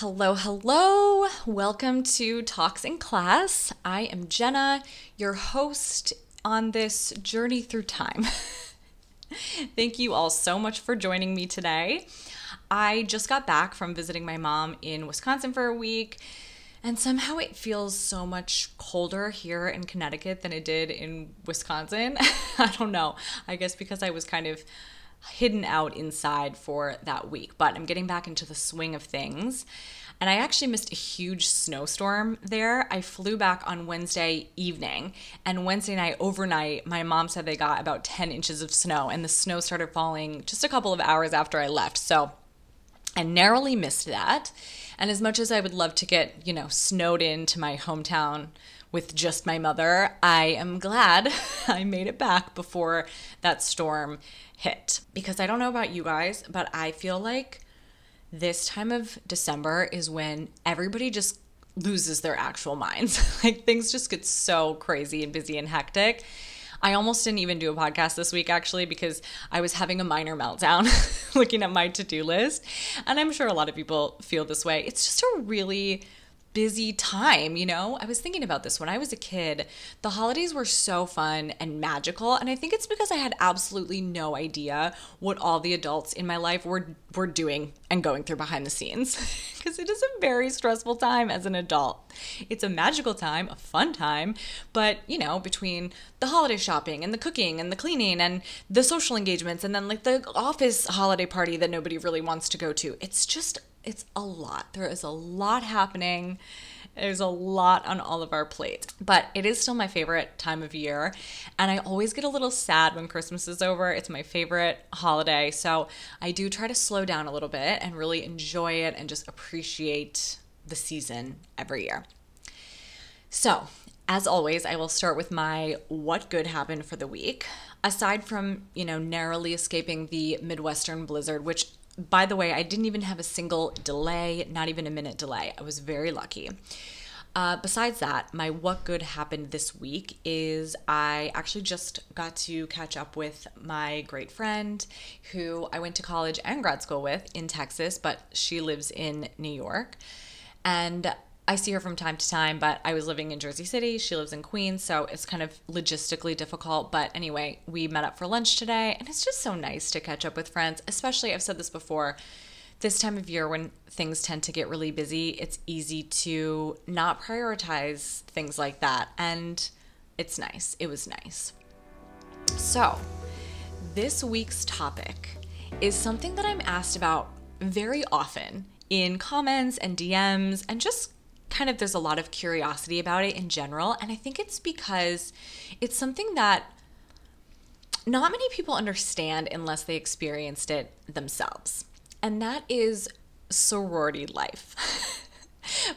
Hello, hello. Welcome to Talks in Class. I am Jenna, your host on this journey through time. Thank you all so much for joining me today. I just got back from visiting my mom in Wisconsin for a week, and somehow it feels so much colder here in Connecticut than it did in Wisconsin. I don't know. I guess because I was kind of hidden out inside for that week, but I'm getting back into the swing of things. And I actually missed a huge snowstorm there. I flew back on Wednesday evening, and Wednesday night overnight, my mom said they got about 10 inches of snow, and the snow started falling just a couple of hours after I left. So I narrowly missed that. And as much as I would love to get, snowed into my hometown with just my mother, I am glad I made it back before that storm hit. Because I don't know about you guys, but I feel like this time of December is when everybody just loses their actual minds. Like things just get so crazy and busy and hectic. I almost didn't even do a podcast this week actually because I was having a minor meltdown looking at my to-do list. And I'm sure a lot of people feel this way. It's just a really busy time, I was thinking about this when I was a kid. The holidays were so fun and magical, and I think it's because I had absolutely no idea what all the adults in my life were doing and going through behind the scenes. Because it is a very stressful time as an adult. It's a magical time, a fun time, but between the holiday shopping and the cooking and the cleaning and the social engagements and then like the office holiday party that nobody really wants to go to, it's a lot. There is a lot happening. There's a lot on all of our plates, but it is still my favorite time of year. And I always get a little sad when Christmas is over. It's my favorite holiday. So I do try to slow down a little bit and really enjoy it and just appreciate the season every year. So as always, I will start with my what good happened for the week. Aside from, narrowly escaping the Midwestern blizzard, which by the way, I didn't even have a single delay, not even a minute delay. I was very lucky. Besides that, my what good happened this week is I actually just got to catch up with my great friend who I went to college and grad school with in Texas, but she lives in New York. And I see her from time to time, but I was living in Jersey City. She lives in Queens, so it's kind of logistically difficult. But anyway, we met up for lunch today, and it's just so nice to catch up with friends, especially, I've said this before, this time of year when things tend to get really busy, it's easy to not prioritize things like that. And it's nice. It was nice. So this week's topic is something that I'm asked about very often in comments and DMs and just kind of there's a lot of curiosity about it in general. And I think it's because it's something that not many people understand unless they experienced it themselves. And that is sorority life.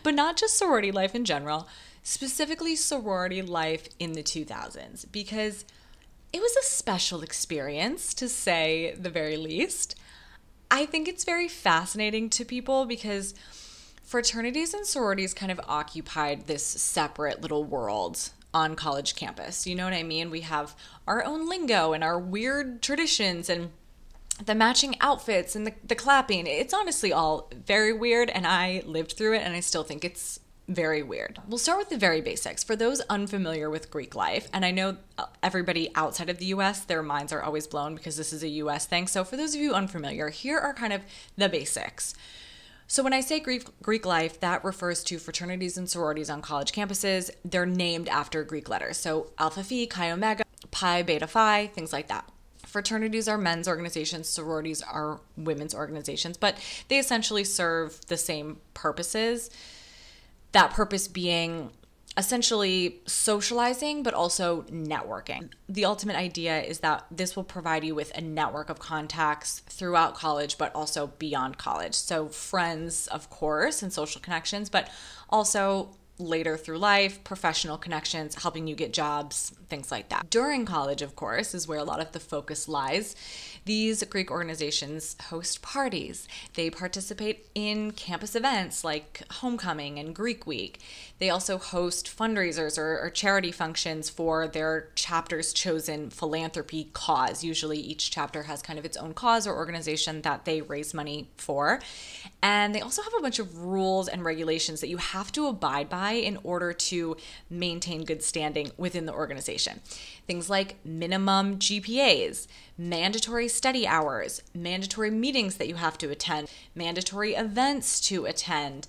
But not just sorority life in general, specifically sorority life in the 2000s, because it was a special experience to say the very least. I think it's very fascinating to people because fraternities and sororities kind of occupied this separate little world on college campus. You know what I mean? We have our own lingo and our weird traditions and the matching outfits and the clapping. It's honestly all very weird, and I lived through it, and I still think it's very weird. We'll start with the very basics. For those unfamiliar with Greek life, and I know everybody outside of the US, their minds are always blown because this is a US thing. So for those of you unfamiliar, here are kind of the basics. So when I say Greek life, that refers to fraternities and sororities on college campuses. They're named after Greek letters. So Alpha Phi, Chi Omega, Pi Beta Phi, things like that. Fraternities are men's organizations, sororities are women's organizations, but they essentially serve the same purposes. That purpose being essentially socializing, but also networking. The ultimate idea is that this will provide you with a network of contacts throughout college, but also beyond college. So friends, of course, and social connections, but also later through life, professional connections, helping you get jobs, things like that. During college, of course, is where a lot of the focus lies. These Greek organizations host parties. They participate in campus events like homecoming and Greek week. They also host fundraisers or charity functions for their chapter's chosen philanthropy cause. Usually each chapter has kind of its own cause or organization that they raise money for. And they also have a bunch of rules and regulations that you have to abide by in order to maintain good standing within the organization. Things like minimum GPAs, mandatory study hours, mandatory meetings that you have to attend, mandatory events to attend,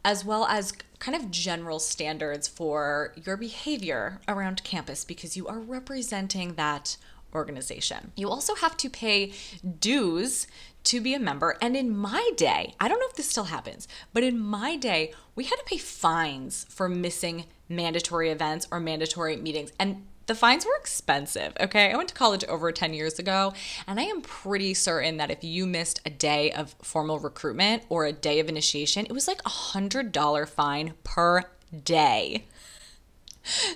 as well as kind of general standards for your behavior around campus because you are representing that organization. You also have to pay dues to be a member. And in my day, I don't know if this still happens, but in my day, we had to pay fines for missing mandatory events or mandatory meetings. And the fines were expensive, okay? I went to college over 10 years ago, and I am pretty certain that if you missed a day of formal recruitment or a day of initiation, it was like $100 fine per day.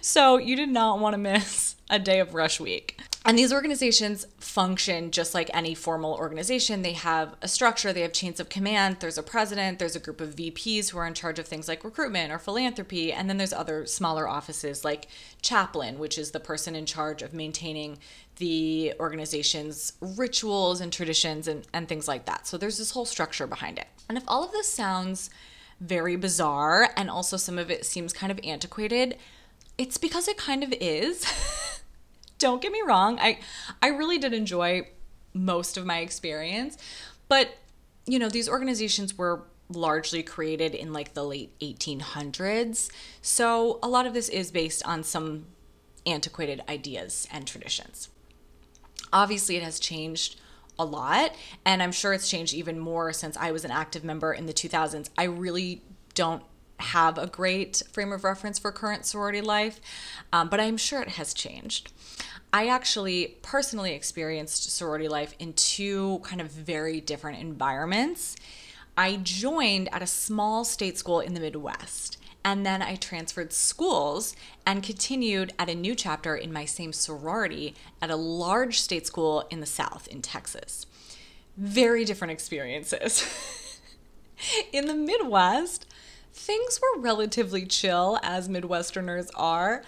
So you did not want to miss a day of rush week. And these organizations function just like any formal organization. They have a structure, they have chains of command, there's a president, there's a group of VPs who are in charge of things like recruitment or philanthropy, and then there's other smaller offices like chaplain, which is the person in charge of maintaining the organization's rituals and traditions and things like that. So there's this whole structure behind it. And if all of this sounds very bizarre and also some of it seems kind of antiquated, it's because it kind of is. Don't get me wrong. I really did enjoy most of my experience, but these organizations were largely created in like the late 1800s. So a lot of this is based on some antiquated ideas and traditions. Obviously, it has changed a lot, and I'm sure it's changed even more since I was an active member in the 2000s. I really don't have a great frame of reference for current sorority life, but I'm sure it has changed. I actually personally experienced sorority life in two kind of very different environments. I joined at a small state school in the Midwest, and then I transferred schools and continued at a new chapter in my same sorority at a large state school in the South, in Texas. Very different experiences. In the Midwest, things were relatively chill, as Midwesterners are.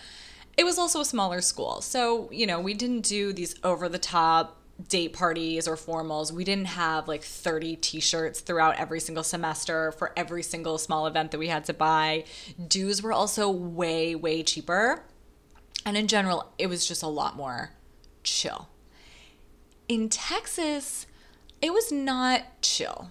It was also a smaller school. So, we didn't do these over-the-top date parties or formals. We didn't have like 30 t-shirts throughout every single semester for every single small event that we had to buy. Dues were also way, way cheaper. And in general, it was just a lot more chill. In Texas, it was not chill.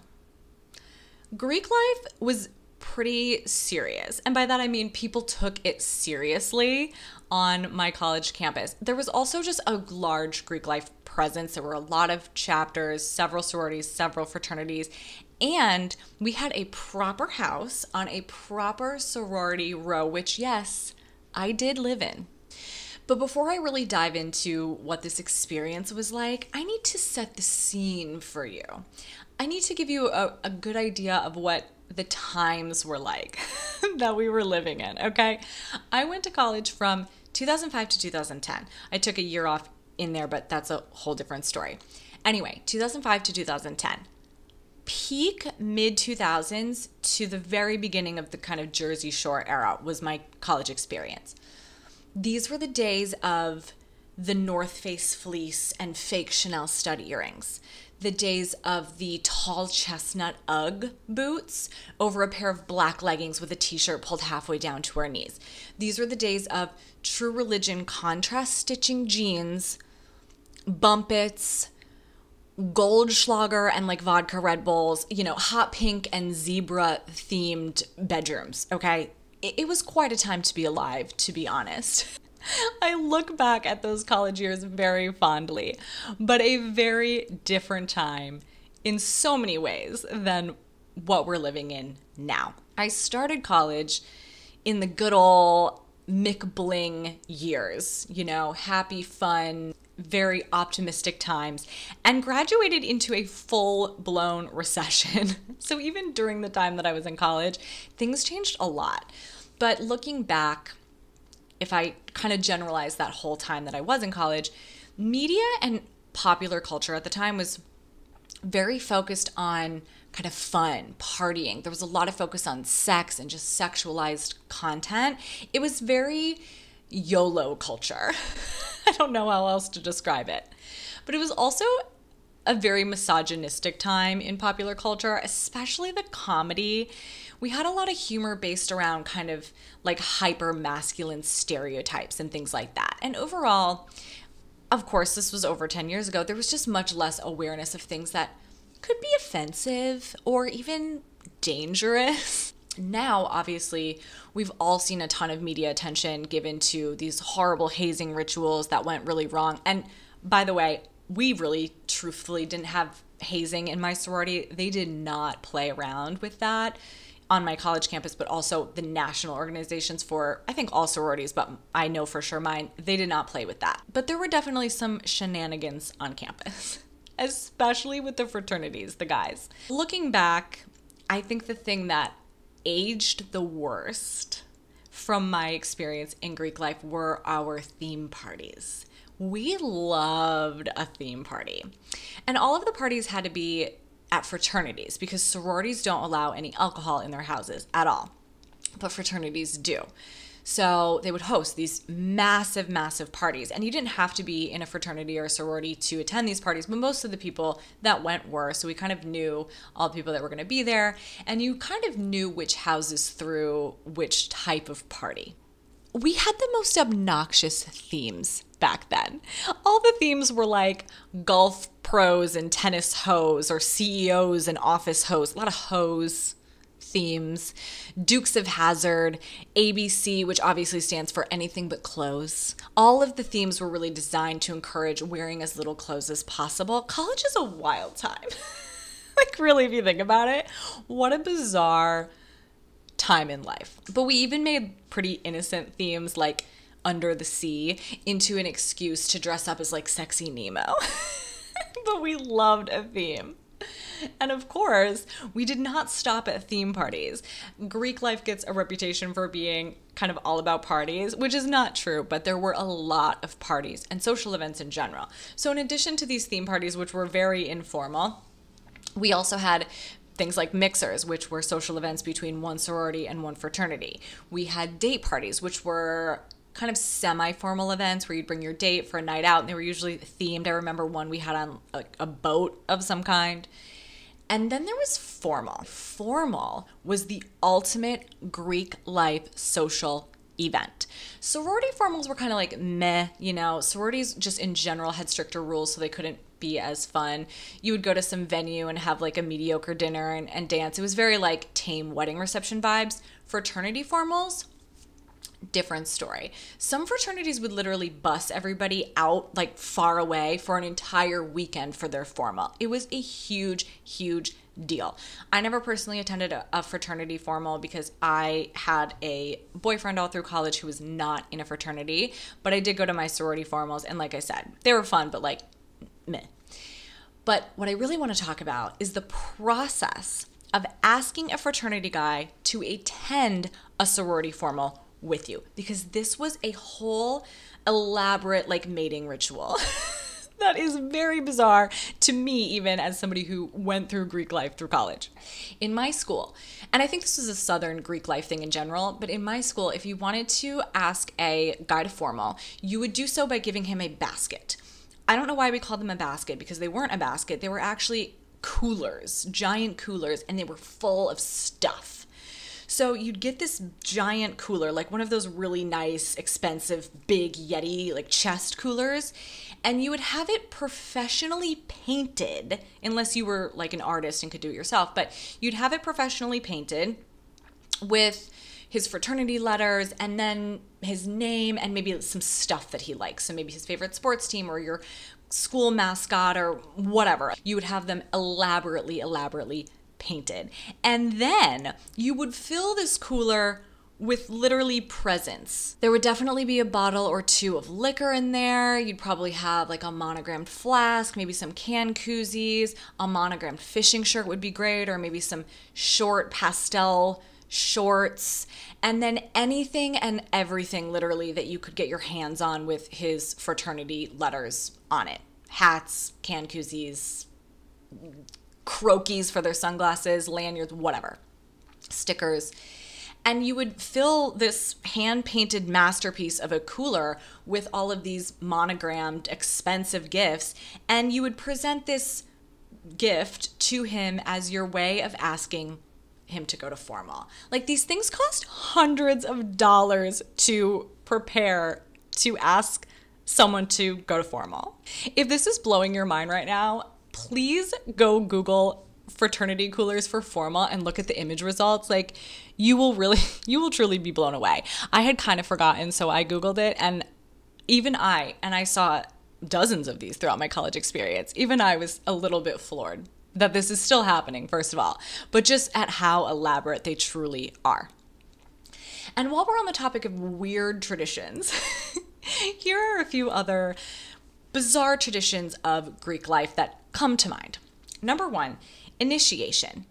Greek life was pretty serious. And by that, I mean people took it seriously on my college campus. There was also just a large Greek life presence. There were a lot of chapters, several sororities, several fraternities, and we had a proper house on a proper sorority row, which, yes, I did live in. But before I really dive into what this experience was like, I need to set the scene for you. I need to give you a good idea of what the times were like that we were living in, okay? I went to college from 2005 to 2010. I took a year off in there, but that's a whole different story. Anyway, 2005 to 2010. Peak mid-2000s to the very beginning of the kind of Jersey Shore era was my college experience. These were the days of the North Face fleece and fake Chanel stud earrings. The days of the tall chestnut Ugg boots over a pair of black leggings with a t-shirt pulled halfway down to our knees. These were the days of True Religion contrast stitching jeans, bumpets, Goldschlager and like vodka Red Bulls, hot pink and zebra themed bedrooms, okay? It was quite a time to be alive, to be honest. I look back at those college years very fondly, but a very different time in so many ways than what we're living in now. I started college in the good old McBling years, happy, fun, very optimistic times, and graduated into a full-blown recession. So even during the time that I was in college, things changed a lot. But looking back, if I kind of generalize that whole time that I was in college, media and popular culture at the time was very focused on kind of fun, partying. There was a lot of focus on sex and just sexualized content. It was very YOLO culture. I don't know how else to describe it. But it was also a very misogynistic time in popular culture, especially the comedy. We had a lot of humor based around kind of like hyper masculine stereotypes and things like that. And overall, of course, this was over 10 years ago, there was just much less awareness of things that could be offensive or even dangerous. Now, obviously, we've all seen a ton of media attention given to these horrible hazing rituals that went really wrong. And by the way, we really truthfully didn't have hazing in my sorority. They did not play around with that on my college campus, but also the national organizations for, I think, all sororities, but I know for sure mine, they did not play with that. But there were definitely some shenanigans on campus, especially with the fraternities, the guys. Looking back, I think the thing that aged the worst from my experience in Greek life were our theme parties. We loved a theme party. And all of the parties had to be at fraternities because sororities don't allow any alcohol in their houses at all, but fraternities do. So they would host these massive, massive parties. And you didn't have to be in a fraternity or a sorority to attend these parties, but most of the people that went were. So we kind of knew all the people that were going to be there. And you kind of knew which houses threw which type of party. We had the most obnoxious themes back then. All the themes were like golf pros and tennis hoes, or CEOs and office hoes, a lot of hoes themes, Dukes of Hazzard, ABC, which obviously stands for anything but clothes. All of the themes were really designed to encourage wearing as little clothes as possible. College is a wild time. Like, really, if you think about it, what a bizarre time in life. But we even made pretty innocent themes like Under the Sea into an excuse to dress up as like sexy Nemo. But we loved a theme. And of course, we did not stop at theme parties. Greek life gets a reputation for being kind of all about parties, which is not true, but there were a lot of parties and social events in general. So in addition to these theme parties, which were very informal, we also had things like mixers, which were social events between one sorority and one fraternity. We had date parties, which were kind of semi-formal events where you'd bring your date for a night out, and they were usually themed. I remember one we had on a boat of some kind. And then there was formal. Formal was the ultimate Greek life social event. Sorority formals were kind of like meh, you know. Sororities just in general had stricter rules, so they couldn't be as fun. You would go to some venue and have like a mediocre dinner and dance. It was very like tame wedding reception vibes. Fraternity formals, different story. Some fraternities would literally bus everybody out like far away for an entire weekend for their formal. It was a huge, huge deal. I never personally attended a fraternity formal because I had a boyfriend all through college who was not in a fraternity, but I did go to my sorority formals, and like I said, they were fun, but like meh. But what I really want to talk about is the process of asking a fraternity guy to attend a sorority formal with you, because this was a whole elaborate like mating ritual that is very bizarre to me, even as somebody who went through Greek life through college. In my school, and I think this was a Southern Greek life thing in general, but in my school, if you wanted to ask a guy to formal, you would do so by giving him a basket. I don't know why we called them a basket, because they weren't a basket. They were actually coolers, giant coolers, and they were full of stuff. So you'd get this giant cooler, like one of those really nice, expensive, big Yeti, like chest coolers, and you would have it professionally painted, unless you were like an artist and could do it yourself, but you'd have it professionally painted with his fraternity letters and then his name and maybe some stuff that he likes. So maybe his favorite sports team or your school mascot or whatever. You would have them elaborately painted. And then you would fill this cooler with literally presents. There would definitely be a bottle or two of liquor in there. You'd probably have like a monogrammed flask, maybe some can koozies, a monogrammed fishing shirt would be great, or maybe some short pastel shorts, and then anything and everything literally that you could get your hands on with his fraternity letters on it. hats, can koozies, croakies for their sunglasses, lanyards, whatever, stickers. And you would fill this hand-painted masterpiece of a cooler with all of these monogrammed, expensive gifts, and you would present this gift to him as your way of asking him to go to formal. Like, these things cost hundreds of dollars to prepare to ask someone to go to formal. If this is blowing your mind right now, please go Google fraternity coolers for formal and look at the image results. Like, you will truly be blown away. I had kind of forgotten, so I Googled it, and I saw dozens of these throughout my college experience. Even I was a little bit floored that this is still happening, first of all, but just at how elaborate they truly are. And while we're on the topic of weird traditions, here are a few other bizarre traditions of Greek life that come to mind. Number one, initiation.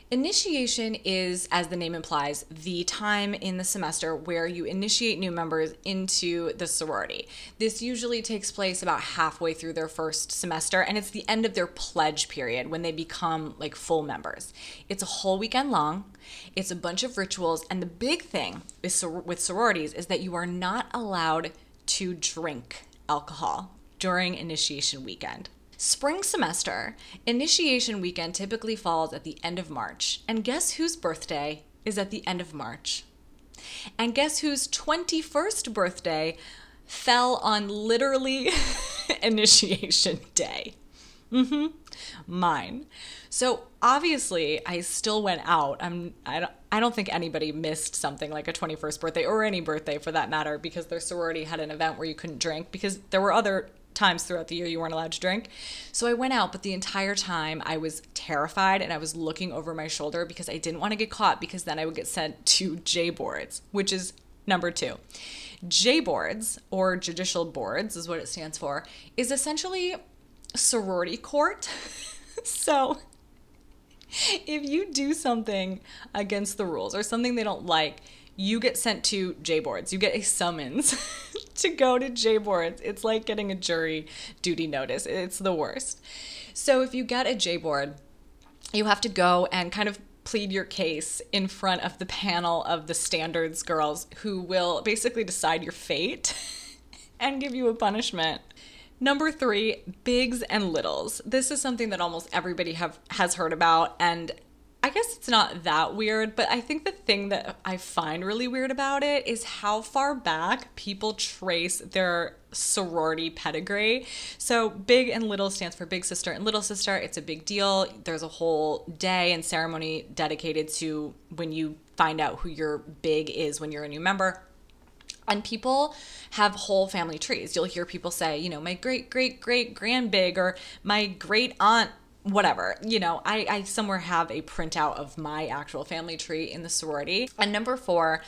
Initiation is, as the name implies, the time in the semester where you initiate new members into the sorority. This usually takes place about halfway through their first semester, and it's the end of their pledge period when they become like full members. It's a whole weekend long. It's a bunch of rituals, and the big thing with sororities is that you are not allowed to drink alcohol during initiation weekend. Spring semester, initiation weekend typically falls at the end of March. And guess whose birthday is at the end of March? And guess whose 21st birthday fell on literally initiation day? Mine. So obviously I still went out. I don't think anybody missed something like a 21st birthday, or any birthday for that matter, because their sorority had an event where you couldn't drink, because there were other times throughout the year you weren't allowed to drink. So I went out, but the entire time I was terrified, and I was looking over my shoulder because I didn't want to get caught, because then I would get sent to J boards, which is number two. J boards, or judicial boards is what it stands for, is essentially sorority court. So if you do something against the rules or something they don't like, you get sent to J boards. You get a summons to go to J boards. It's like getting a jury duty notice. It's the worst. So if you get a J board, you have to go and kind of plead your case in front of the panel of the standards girls, who will basically decide your fate and give you a punishment. Number three, bigs and littles. This is something that almost everybody has heard about, and I guess it's not that weird, but I think the thing that I find really weird about it is how far back people trace their sorority pedigree. So big and little stands for big sister and little sister. It's a big deal. There's a whole day and ceremony dedicated to when you find out who your big is when you're a new member. And people have whole family trees. You'll hear people say, you know, my great, great, great grand big, or my great aunt, whatever. You know, I somewhere have a printout of my actual family tree in the sorority. And number four,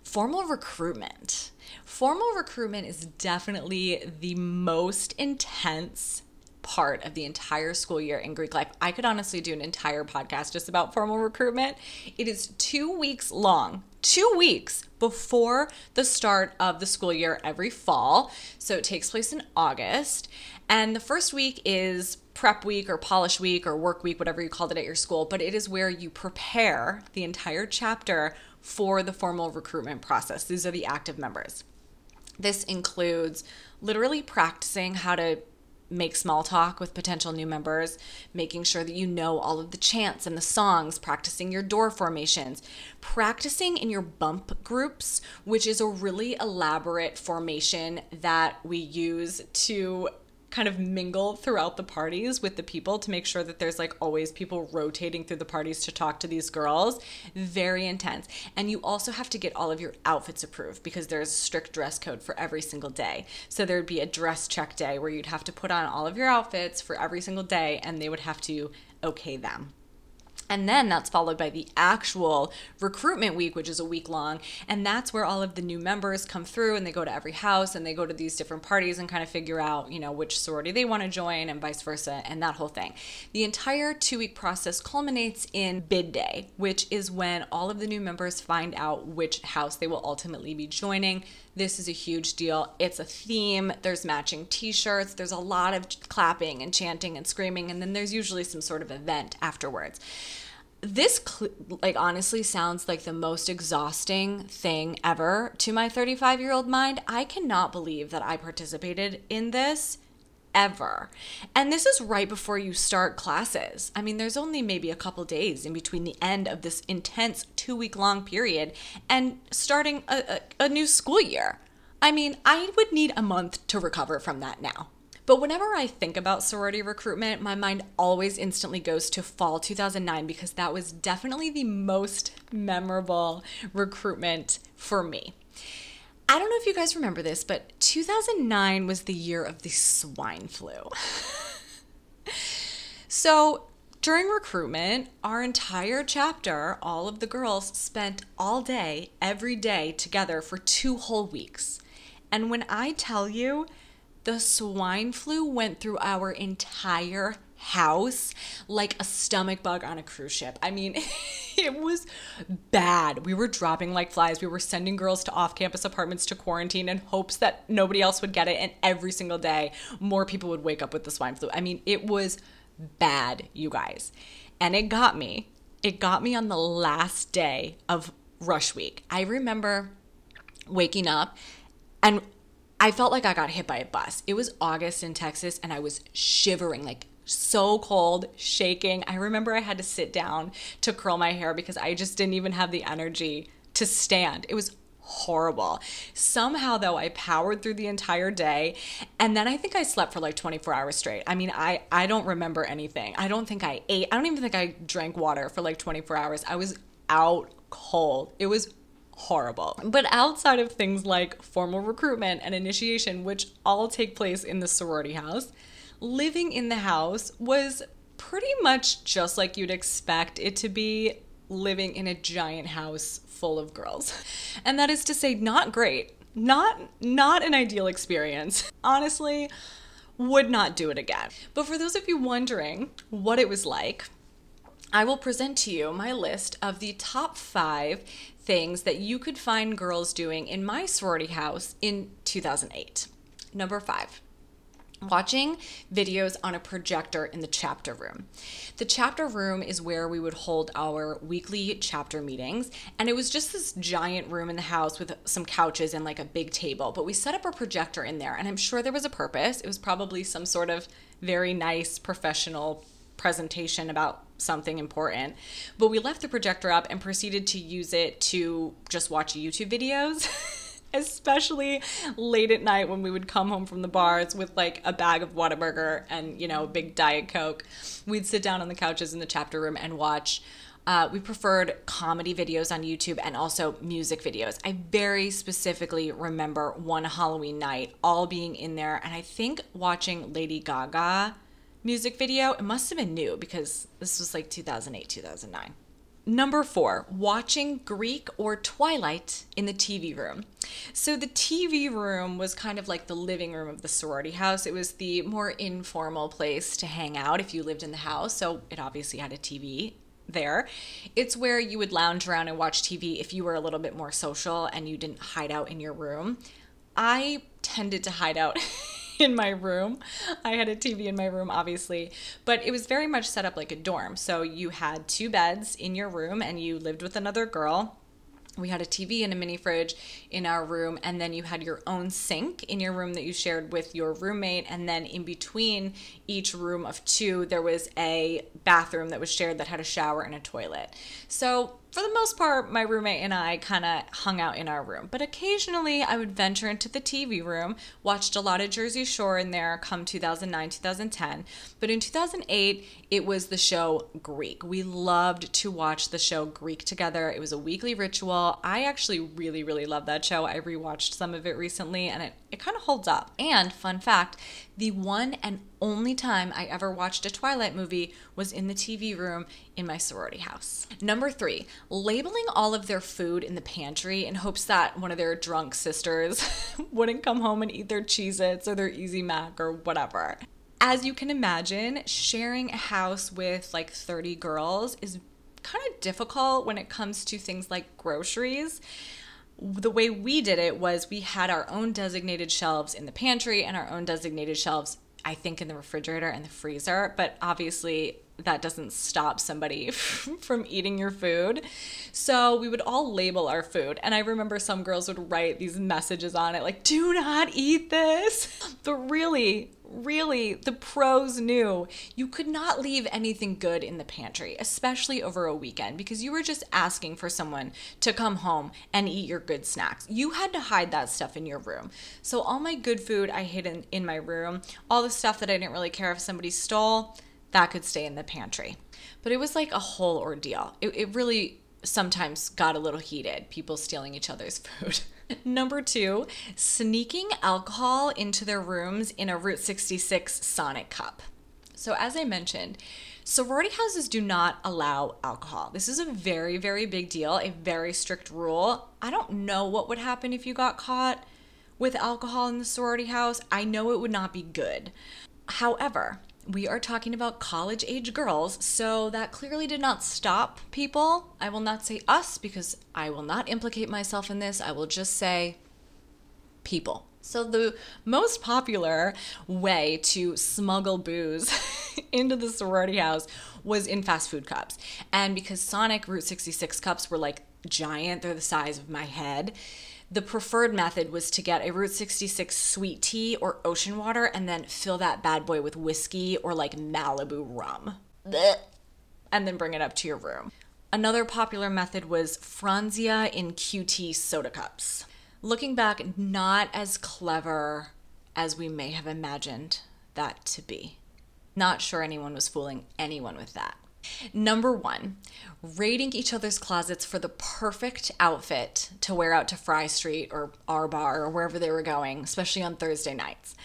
formal recruitment. Formal recruitment is definitely the most intense part of the entire school year in Greek life. I could honestly do an entire podcast just about formal recruitment. It is 2 weeks long. 2 weeks before the start of the school year every fall. So it takes place in August. And the first week is prep week or polish week or work week, whatever you called it at your school. But it is where you prepare the entire chapter for the formal recruitment process. These are the active members. This includes literally practicing how to make small talk with potential new members, making sure that you know all of the chants and the songs, practicing your door formations, practicing in your bump groups, which is a really elaborate formation that we use to kind of mingle throughout the parties with the people, to make sure that there's like always people rotating through the parties to talk to these girls. Very intense. And you also have to get all of your outfits approved, because there's a strict dress code for every single day. So there'd be a dress check day where you'd have to put on all of your outfits for every single day, and they would have to okay them. And then that's followed by the actual recruitment week, which is a week long. And that's where all of the new members come through and they go to every house and they go to these different parties and kind of figure out, which sorority they want to join and vice versa and that whole thing. The entire 2-week process culminates in bid day, which is when all of the new members find out which house they will ultimately be joining. This is a huge deal. It's a theme. There's matching t-shirts. There's a lot of clapping and chanting and screaming. And then there's usually some sort of event afterwards. This honestly sounds like the most exhausting thing ever to my 35-year-old mind. I cannot believe that I participated in this ever. And this is right before you start classes. I mean, there's only maybe a couple days in between the end of this intense 2-week long period and starting a new school year. I mean, I would need a month to recover from that now. But whenever I think about sorority recruitment, my mind always instantly goes to fall 2009 because that was definitely the most memorable recruitment for me. I don't know if you guys remember this, but 2009 was the year of the swine flu. So during recruitment, our entire chapter, all of the girls spent all day, every day together for 2 whole weeks. And when I tell you, the swine flu went through our entire house like a stomach bug on a cruise ship. I mean, it was bad. We were dropping like flies. We were sending girls to off-campus apartments to quarantine in hopes that nobody else would get it. And every single day, more people would wake up with the swine flu. I mean, it was bad, you guys. And it got me. It got me on the last day of rush week. I remember waking up and I felt like I got hit by a bus. It was August in Texas and I was shivering, like so cold, shaking. I remember I had to sit down to curl my hair because I just didn't even have the energy to stand. It was horrible. Somehow though, I powered through the entire day and then I think I slept for like 24 hours straight. I mean, I don't remember anything. I don't think I ate. I don't even think I drank water for like 24 hours. I was out cold. It was horrible. But outside of things like formal recruitment and initiation, which all take place in the sorority house, living in the house was pretty much just like you'd expect it to be living in a giant house full of girls. And that is to say, not great. Not an ideal experience. Honestly, would not do it again. But for those of you wondering what it was like, I will present to you my list of the top 5 things that you could find girls doing in my sorority house in 2008. Number 5, watching videos on a projector in the chapter room. The chapter room is where we would hold our weekly chapter meetings, and it was just this giant room in the house with some couches and like a big table, but we set up a projector in there, and I'm sure there was a purpose. It was probably some sort of very nice professional presentation about something important, but we left the projector up and proceeded to use it to just watch YouTube videos, especially late at night when we would come home from the bars with like a bag of Whataburger and, a big Diet Coke. We'd sit down on the couches in the chapter room and watch. We preferred comedy videos on YouTube and also music videos. I very specifically remember one Halloween night all being in there, and I think watching Lady Gaga music video. It must have been new because this was like 2008, 2009. Number 4, watching Greek or Twilight in the TV room. So the TV room was kind of like the living room of the sorority house. It was the more informal place to hang out if you lived in the house. So it obviously had a TV there. It's where you would lounge around and watch TV if you were a little bit more social and you didn't hide out in your room. I tended to hide out in my room. I had a TV in my room, obviously, but it was very much set up like a dorm. So you had 2 beds in your room and you lived with another girl. We had a TV and a mini fridge in our room, and then you had your own sink in your room that you shared with your roommate, and then in between each room of 2, there was a bathroom that was shared that had a shower and a toilet. So for the most part, my roommate and I kind of hung out in our room, but occasionally I would venture into the TV room, watched a lot of Jersey Shore in there come 2009, 2010, but in 2008, it was the show Greek. We loved to watch the show Greek together. It was a weekly ritual. I actually really, really love that show. I rewatched some of it recently, and it kind of holds up. And fun fact, The one and only time I ever watched a Twilight movie was in the TV room in my sorority house. Number 3, labeling all of their food in the pantry in hopes that one of their drunk sisters wouldn't come home and eat their Cheez-Its or their Easy Mac or whatever. As you can imagine, sharing a house with like 30 girls is kind of difficult when it comes to things like groceries. The way we did it was we had our own designated shelves in the pantry and our own designated shelves, I think, in the refrigerator and the freezer. But obviously that doesn't stop somebody from eating your food. So we would all label our food. And I remember some girls would write these messages on it like, do not eat this. But really, the pros knew you could not leave anything good in the pantry, especially over a weekend, because you were just asking for someone to come home and eat your good snacks. You had to hide that stuff in your room. So all my good food I hid in my room. All the stuff that I didn't really care if somebody stole, that could stay in the pantry. But it was like a whole ordeal. It really sometimes got a little heated, people stealing each other's food. Number 2, sneaking alcohol into their rooms in a Route 66 Sonic cup. So as I mentioned, sorority houses do not allow alcohol. This is a very, very big deal, a very strict rule. I don't know what would happen if you got caught with alcohol in the sorority house. I know it would not be good. However, we are talking about college-age girls, so that clearly did not stop people. I will not say us because I will not implicate myself in this. I will just say people. So the most popular way to smuggle booze into the sorority house was in fast food cups. And because Sonic Route 66 cups were like giant, they're the size of my head, the preferred method was to get a Route 66 sweet tea or ocean water and then fill that bad boy with whiskey or like Malibu rum. Blech. And then bring it up to your room. Another popular method was Franzia in QT soda cups. Looking back, not as clever as we may have imagined that to be. Not sure anyone was fooling anyone with that. Number 1, raiding each other's closets for the perfect outfit to wear out to Fry Street or our bar or wherever they were going, especially on Thursday nights.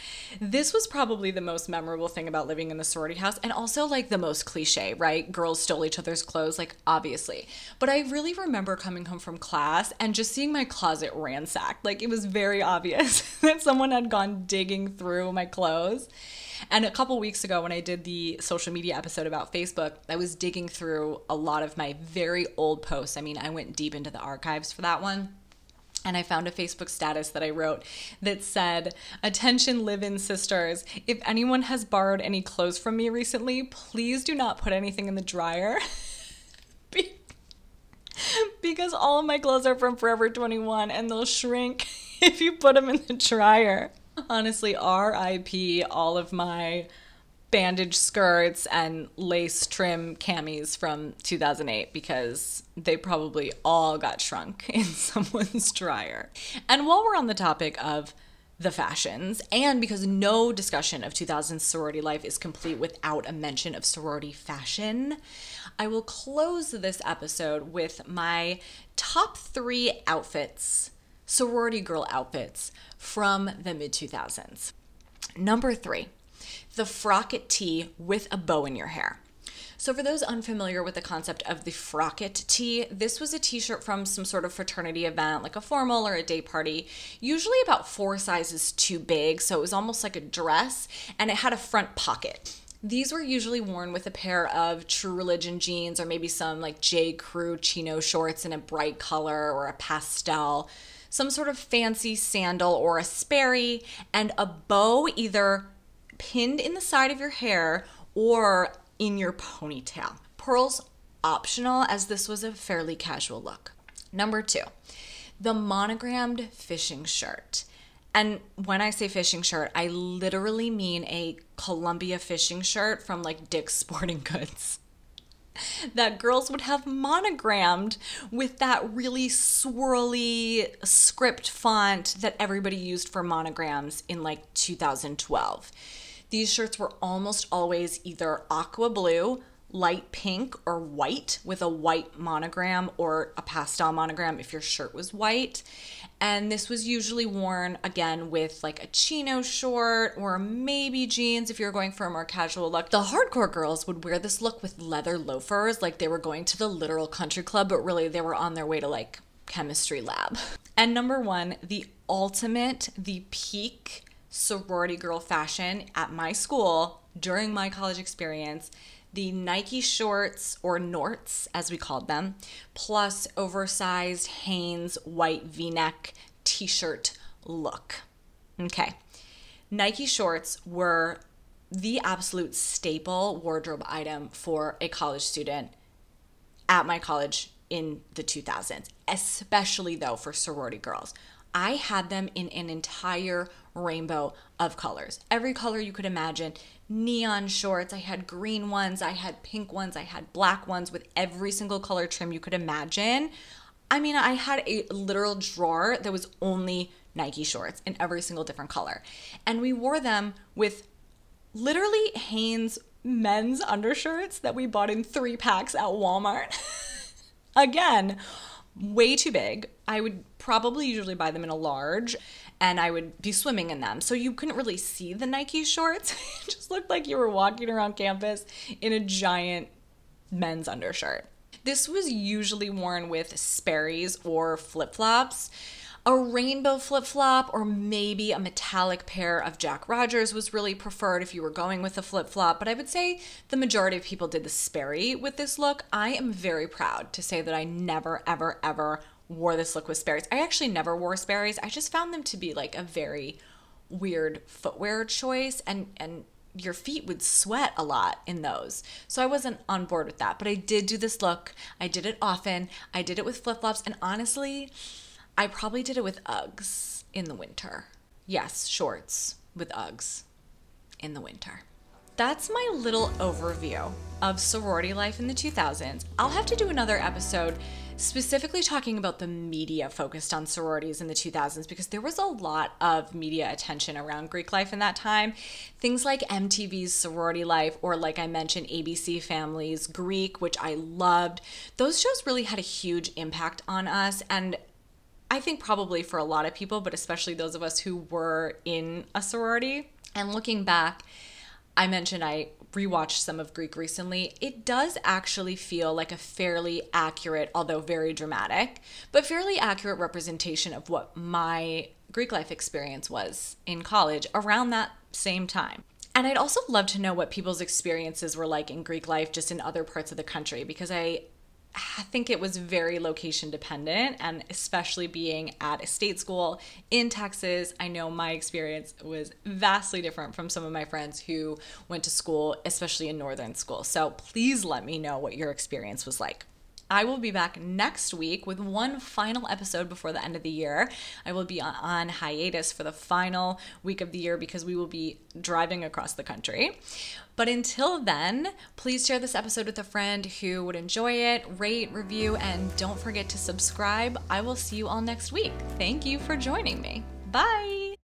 This was probably the most memorable thing about living in the sorority house, and also like the most cliche, right? Girls stole each other's clothes, like obviously. But I really remember coming home from class and just seeing my closet ransacked. Like it was very obvious that someone had gone digging through my clothes. And a couple weeks ago when I did the social media episode about Facebook, I was digging through a lot of my very old posts. I mean, I went deep into the archives for that one. And I found a Facebook status that I wrote that said, "Attention live-in sisters, if anyone has borrowed any clothes from me recently, please do not put anything in the dryer." Because all of my clothes are from Forever 21 and they'll shrink if you put them in the dryer. Honestly, RIP all of my bandage skirts and lace trim camis from 2008 because they probably all got shrunk in someone's dryer. And while we're on the topic of the fashions, and because no discussion of 2000 sorority life is complete without a mention of sorority fashion, I will close this episode with my top 3 outfits, sorority girl outfits from the mid-2000s. Number 3, the frocket tee with a bow in your hair. So for those unfamiliar with the concept of the frocket tee, this was a t-shirt from some sort of fraternity event, like a formal or a day party, usually about 4 sizes too big, so it was almost like a dress, and it had a front pocket. These were usually worn with a pair of True Religion jeans or maybe some like J. Crew chino shorts in a bright color or a pastel, some sort of fancy sandal or a Sperry, and a bow either pinned in the side of your hair or in your ponytail. Pearls optional, as this was a fairly casual look. Number 2, the monogrammed fishing shirt. And when I say fishing shirt, I literally mean a Columbia fishing shirt from like Dick's Sporting Goods that girls would have monogrammed with that really swirly script font that everybody used for monograms in like 2012. These shirts were almost always either aqua blue, light pink or white with a white monogram or a pastel monogram if your shirt was white. And this was usually worn again with like a chino short or maybe jeans if you're going for a more casual look. The hardcore girls would wear this look with leather loafers like they were going to the literal country club, but really they were on their way to like chemistry lab. And number one, the ultimate, the peak sorority girl fashion at my school during my college experience, the Nike shorts, or Norts as we called them, plus oversized Hanes white V-neck t-shirt look. Okay. Nike shorts were the absolute staple wardrobe item for a college student at my college in the 2000s, especially though for sorority girls. I had them in an entire rainbow of colors. Every color you could imagine. Neon shorts. I had green ones. I had pink ones. I had black ones with every single color trim you could imagine. I mean, I had a literal drawer that was only Nike shorts in every single different color. And we wore them with literally Hanes men's undershirts that we bought in 3 packs at Walmart. Again, way too big. I would probably usually buy them in a large, and I would be swimming in them. So you couldn't really see the Nike shorts. It just looked like you were walking around campus in a giant men's undershirt. This was usually worn with Sperry's or flip-flops. A rainbow flip-flop or maybe a metallic pair of Jack Rogers was really preferred if you were going with a flip-flop, but I would say the majority of people did the Sperry with this look. I am very proud to say that I never, ever, ever wore this look with Sperry's. I actually never wore Sperry's. I just found them to be like a very weird footwear choice, and your feet would sweat a lot in those. So I wasn't on board with that, but I did do this look. I did it often. I did it with flip-flops, and honestly, I probably did it with Uggs in the winter. Yes, shorts with Uggs in the winter. That's my little overview of sorority life in the 2000s. I'll have to do another episode specifically talking about the media focused on sororities in the 2000s because there was a lot of media attention around Greek life in that time. Things like MTV's Sorority Life, or like I mentioned, ABC Family's Greek, which I loved. Those shows really had a huge impact on us, and I think probably for a lot of people, but especially those of us who were in a sorority. And looking back, I mentioned I rewatched some of Greek recently. It does actually feel like a fairly accurate, although very dramatic, but fairly accurate representation of what my Greek life experience was in college around that same time. And I'd also love to know what people's experiences were like in Greek life just in other parts of the country, because I think it was very location dependent, and especially being at a state school in Texas, I know my experience was vastly different from some of my friends who went to school, especially in northern school. So please let me know what your experience was like. I will be back next week with one final episode before the end of the year. I will be on hiatus for the final week of the year because we will be driving across the country. But until then, please share this episode with a friend who would enjoy it, rate, review, and don't forget to subscribe. I will see you all next week. Thank you for joining me. Bye.